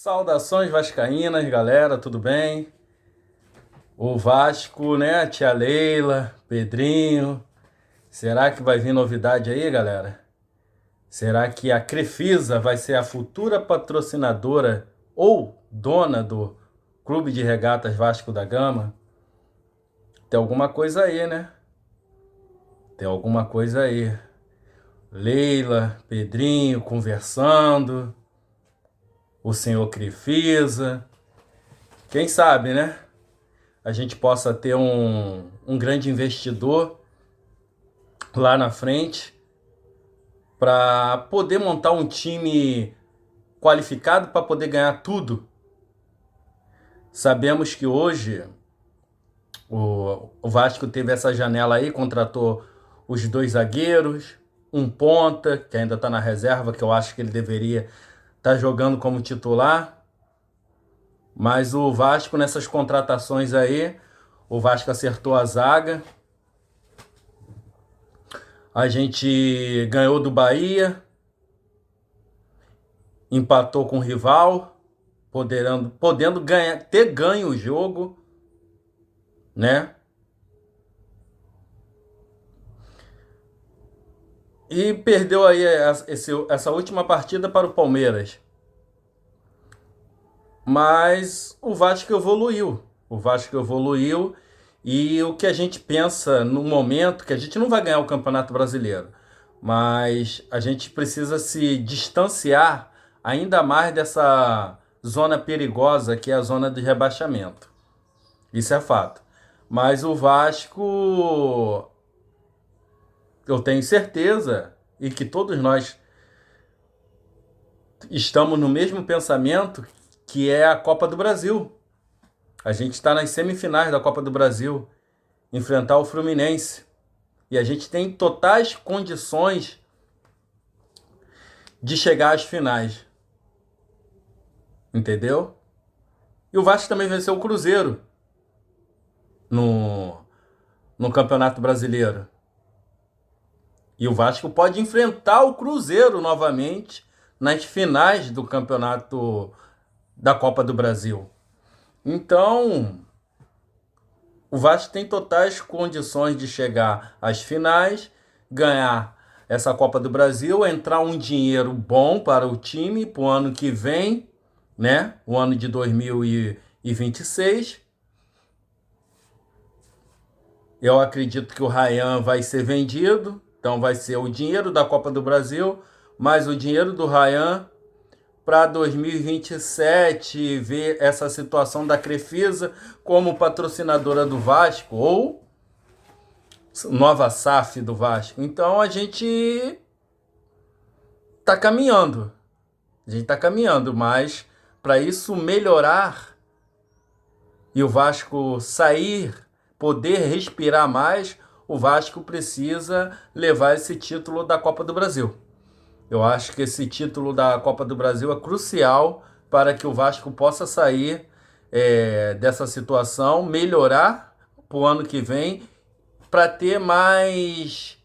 Saudações vascaínas, galera, tudo bem? O Vasco, né? Tia Leila, Pedrinho. Será que vai vir novidade aí, galera? Será que a Crefisa vai ser a futura patrocinadora ou dona do Clube de Regatas Vasco da Gama? Tem alguma coisa aí, né? Tem alguma coisa aí. Leila, Pedrinho conversando, o senhor Crefisa. Quem sabe, né? A gente possa ter um grande investidor lá na frente para poder montar um time qualificado para poder ganhar tudo. Sabemos que hoje o Vasco teve essa janela aí, contratou os dois zagueiros, um ponta, que ainda está na reserva, que eu acho que ele deveria estar jogando como titular. Mas o Vasco, nessas contratações aí, o Vasco acertou a zaga. A gente ganhou do Bahia, empatou com o rival, podendo ganhar, ter ganho o jogo, né? E perdeu aí essa última partida para o Palmeiras. Mas o Vasco evoluiu. O Vasco evoluiu e o que a gente pensa no momento, que a gente não vai ganhar o Campeonato Brasileiro, mas a gente precisa se distanciar ainda mais dessa zona perigosa que é a zona de rebaixamento. Isso é fato. Mas o Vasco, eu tenho certeza, e que todos nós estamos no mesmo pensamento, que é a Copa do Brasil. A gente está nas semifinais da Copa do Brasil, enfrentar o Fluminense. E a gente tem totais condições de chegar às finais. Entendeu? E o Vasco também venceu o Cruzeiro no, no Campeonato Brasileiro. E o Vasco pode enfrentar o Cruzeiro novamente nas finais do Campeonato da Copa do Brasil. Então, o Vasco tem totais condições de chegar às finais, ganhar essa Copa do Brasil, entrar um dinheiro bom para o time para o ano que vem, né? O ano de 2026. Eu acredito que o Ryan vai ser vendido, então vai ser o dinheiro da Copa do Brasil, mais o dinheiro do Ryan para 2027 ver essa situação da Crefisa como patrocinadora do Vasco ou nova SAF do Vasco. Então a gente está caminhando. A gente está caminhando, mas para isso melhorar e o Vasco sair, poder respirar mais, o Vasco precisa levar esse título da Copa do Brasil. Eu acho que esse título da Copa do Brasil é crucial para que o Vasco possa sair dessa situação, melhorar para o ano que vem, para ter mais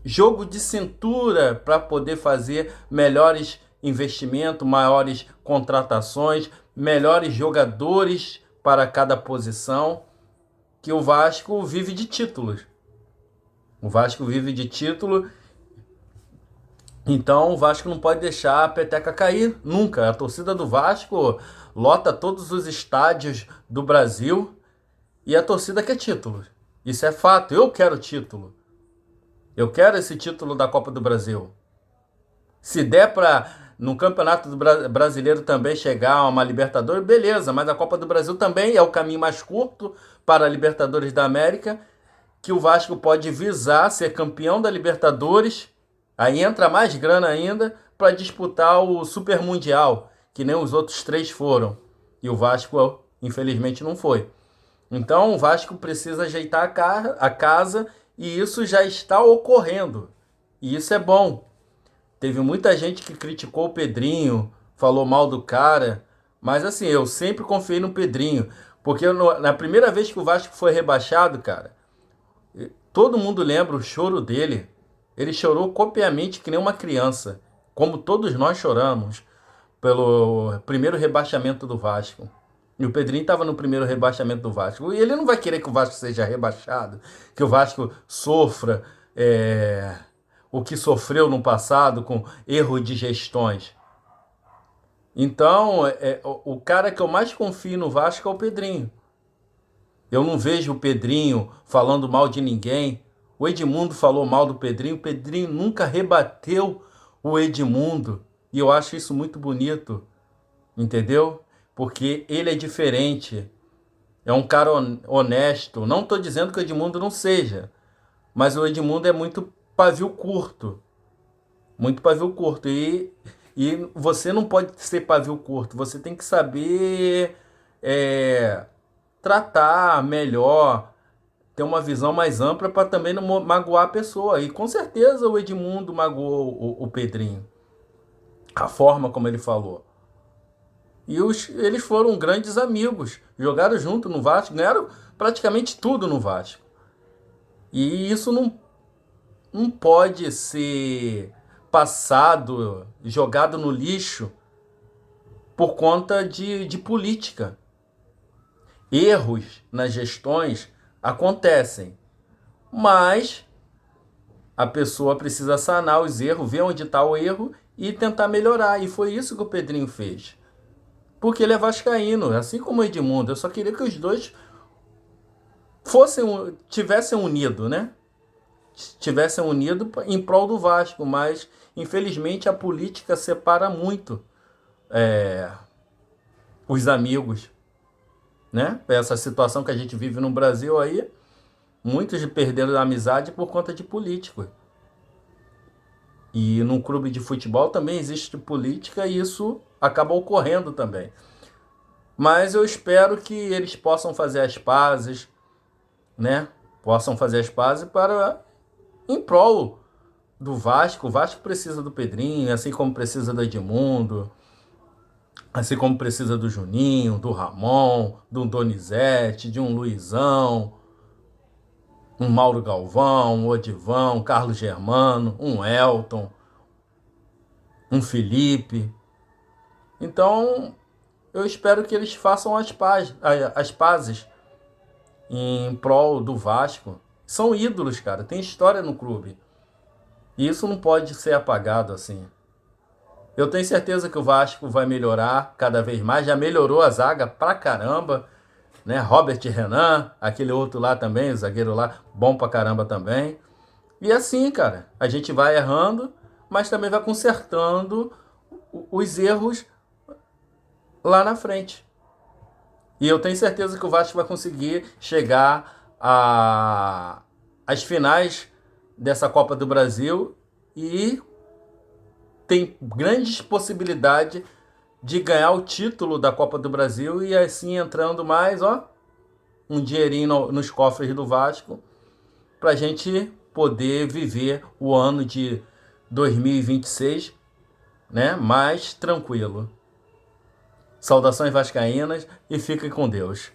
jogo de cintura, para poder fazer melhores investimentos, maiores contratações, melhores jogadores para cada posição, que o Vasco vive de títulos. O Vasco vive de título. Então o Vasco não pode deixar a peteca cair nunca. A torcida do Vasco lota todos os estádios do Brasil e a torcida quer título. Isso é fato. Eu quero título. Eu quero esse título da Copa do Brasil. Se der para no Campeonato do Brasileiro também chegar a uma Libertadores, beleza. Mas a Copa do Brasil também é o caminho mais curto para a Libertadores da América, que o Vasco pode visar ser campeão da Libertadores. Aí entra mais grana ainda para disputar o Super Mundial, que nem os outros três foram. E o Vasco, infelizmente, não foi. Então o Vasco precisa ajeitar a casa e isso já está ocorrendo. E isso é bom. Teve muita gente que criticou o Pedrinho, falou mal do cara. Mas assim, eu sempre confiei no Pedrinho. Porque na primeira vez que o Vasco foi rebaixado, cara, todo mundo lembra o choro dele. Ele chorou copiamente que nem uma criança, como todos nós choramos. pelo primeiro rebaixamento do Vasco. E o Pedrinho estava no primeiro rebaixamento do Vasco. E ele não vai querer que o Vasco seja rebaixado, que o Vasco sofra o que sofreu no passado com erro de gestões. Então, o cara que eu mais confio no Vasco é o Pedrinho. Eu não vejo o Pedrinho falando mal de ninguém. O Edmundo falou mal do Pedrinho. O Pedrinho nunca rebateu o Edmundo. E eu acho isso muito bonito, entendeu? Porque ele é diferente. É um cara honesto. Não estou dizendo que o Edmundo não seja. Mas o Edmundo é muito pavio curto. Muito pavio curto. E você não pode ser pavio curto. Você tem que saber tratar melhor, ter uma visão mais ampla para também não magoar a pessoa. E com certeza o Edmundo magoou o Pedrinho. A forma como ele falou. E eles foram grandes amigos. Jogaram junto no Vasco, ganharam praticamente tudo no Vasco. E isso não pode ser passado, jogado no lixo por conta de política. Erros nas gestões acontecem, mas a pessoa precisa sanar os erros, ver onde está o erro e tentar melhorar. E foi isso que o Pedrinho fez. Porque ele é vascaíno, assim como o Edmundo. Eu só queria que os dois tivessem unido, né? Tivessem unido em prol do Vasco, mas infelizmente a política separa muito os amigos, né? Essa situação que a gente vive no Brasil aí, muitos perderam a amizade por conta de políticos. E num clube de futebol também existe política e isso acaba ocorrendo também. Mas eu espero que eles possam fazer as pazes, né? Possam fazer as pazes em prol do Vasco. O Vasco precisa do Pedrinho, assim como precisa do Edmundo, assim como precisa do Juninho, do Ramon, do Donizete, de um Luizão, um Mauro Galvão, um Odivão, um Carlos Germano, um Elton, um Felipe. Então, eu espero que eles façam as pazes em prol do Vasco. São ídolos, cara. Tem história no clube. E isso não pode ser apagado assim. Eu tenho certeza que o Vasco vai melhorar cada vez mais. Já melhorou a zaga pra caramba, né? Robert Renan, aquele outro lá também, o zagueiro lá, bom pra caramba também. E assim, cara, a gente vai errando, mas também vai consertando os erros lá na frente. E eu tenho certeza que o Vasco vai conseguir chegar às finais dessa Copa do Brasil e tem grandes possibilidades de ganhar o título da Copa do Brasil e assim entrando mais, um dinheirinho nos cofres do Vasco para a gente poder viver o ano de 2026, né, mais tranquilo. Saudações vascaínas e fiquem com Deus.